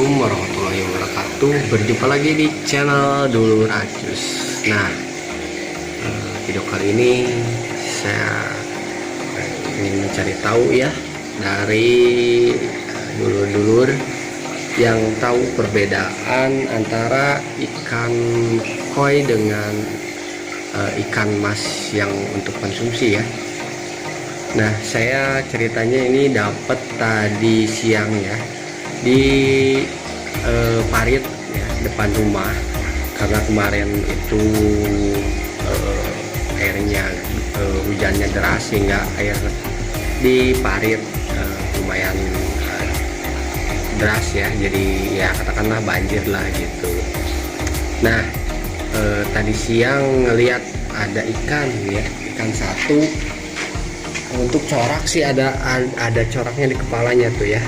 Assalamualaikum warahmatullahi wabarakatuh. Berjumpa lagi di channel Dulur Acus. Nah, video kali ini saya ingin mencari tahu ya dari dulur-dulur yang tahu perbedaan antara ikan koi dengan ikan mas yang untuk konsumsi ya. Nah, saya ceritanya ini dapat tadi siang ya di parit ya, depan rumah, karena kemarin itu airnya hujannya deras sehingga air di parit lumayan deras ya, jadi ya katakanlah banjir lah gitu. Nah, tadi siang ngelihat ada ikan ya, ikan satu. Untuk corak sih ada coraknya di kepalanya tuh ya,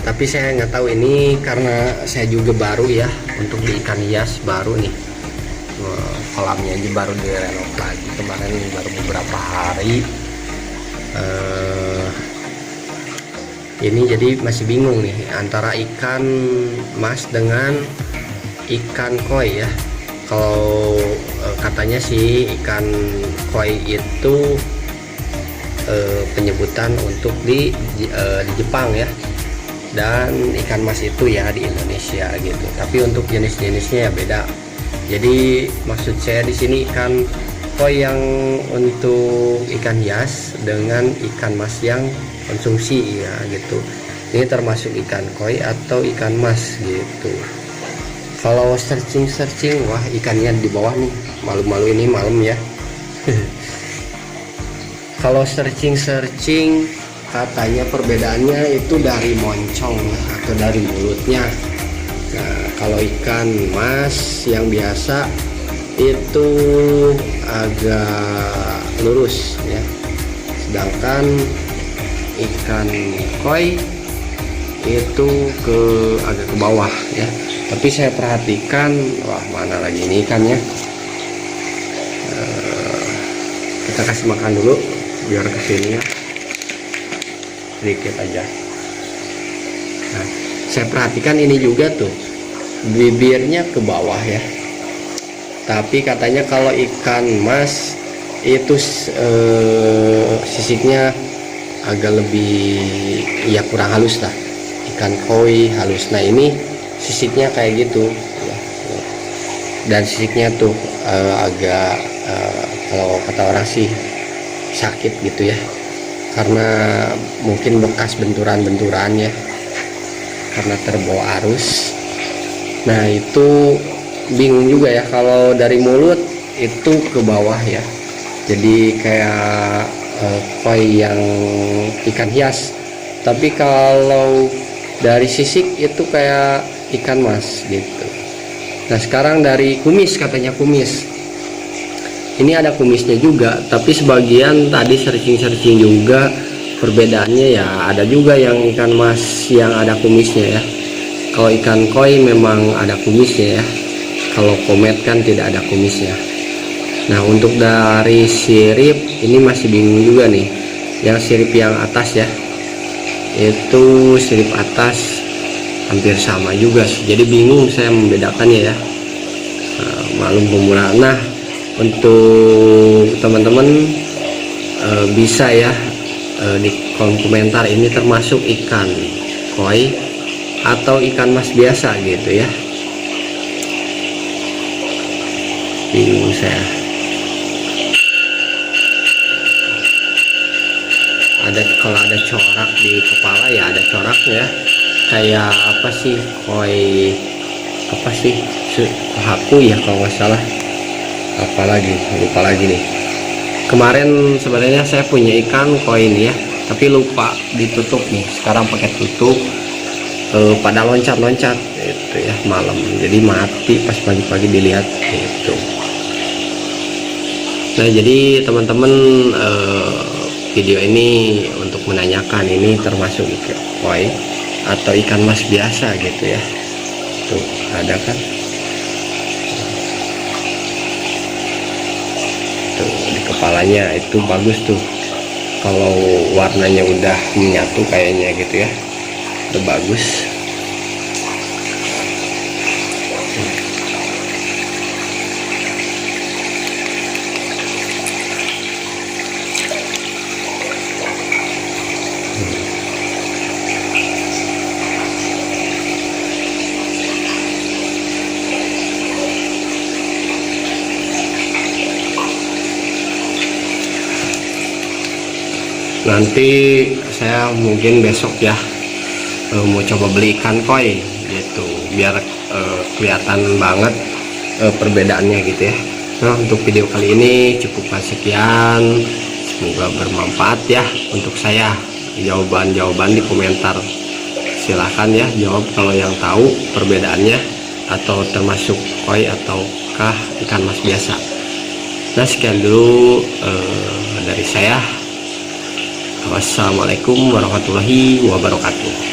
tapi saya nggak tahu ini karena saya juga baru ya untuk di ikan hias baru nih, kolamnya aja baru direnov lagi kemarin, baru beberapa hari. Ini jadi masih bingung nih antara ikan mas dengan ikan koi ya. Kalau katanya sih ikan koi itu penyebutan untuk di Jepang ya, dan ikan mas itu ya di Indonesia gitu. Tapi untuk jenis-jenisnya ya beda. Jadi maksud saya di sini ikan koi yang untuk ikan hias dengan ikan mas yang konsumsi ya gitu. Ini termasuk ikan koi atau ikan mas gitu. Kalau searching wah ikannya di bawah nih, malu-malu ini malam ya. Kalau searching katanya perbedaannya itu dari moncong atau dari mulutnya. Nah, kalau ikan mas yang biasa itu agak lurus ya, sedangkan ikan koi itu agak ke bawah ya. Tapi saya perhatikan, wah mana lagi ini ikannya. Kita kasih makan dulu biar kesini ya, sedikit aja. Nah, saya perhatikan ini juga tuh bibirnya ke bawah ya, tapi katanya kalau ikan mas itu sisiknya agak lebih ya kurang halus lah, ikan koi halus. Nah ini sisiknya kayak gitu ya, dan sisiknya tuh agak kalau kata orang sih sakit gitu ya, karena mungkin bekas benturan ya, karena terbawa arus. Nah itu bingung juga ya, kalau dari mulut itu ke bawah ya, jadi kayak koi yang ikan hias. Tapi kalau dari sisik itu kayak ikan mas gitu. Nah sekarang dari kumis, katanya kumis ini ada kumisnya juga, tapi sebagian tadi searching juga perbedaannya ya, ada juga yang ikan mas yang ada kumisnya ya. Kalau ikan koi memang ada kumisnya ya, kalau komet kan tidak ada kumisnya. Nah untuk dari sirip ini masih bingung juga nih, yang sirip yang atas ya, itu sirip atas hampir sama juga sih, jadi bingung saya membedakannya ya. Malum pemula. Nah untuk teman-teman bisa ya di kolom komentar ini termasuk ikan koi atau ikan mas biasa gitu ya, bingung saya. Kalau ada corak di kepala ya ada coraknya, kayak apa sih koi, apa sih haku ya kalau nggak salah, apalagi lupa lagi nih. Kemarin sebenarnya saya punya ikan koi ini ya, tapi lupa ditutup nih, sekarang pakai tutup. Pada loncat-loncat itu ya malam, jadi mati pas pagi-pagi dilihat itu. Nah jadi teman-teman, video ini untuk menanyakan ini termasuk ikan koi atau ikan mas biasa gitu ya. Tuh ada kan tuh di kepalanya itu bagus tuh, kalau warnanya udah menyatu kayaknya gitu ya, udah bagus. Nanti saya mungkin besok ya mau coba beli ikan koi gitu, biar kelihatan banget perbedaannya gitu ya. Nah, untuk video kali ini cukup sekian, semoga bermanfaat ya untuk saya. Jawaban-jawaban di komentar silahkan ya, jawab kalau yang tahu perbedaannya, atau termasuk koi ataukah ikan mas biasa. Nah, sekian dulu dari saya. Wassalamualaikum warahmatullahi wabarakatuh.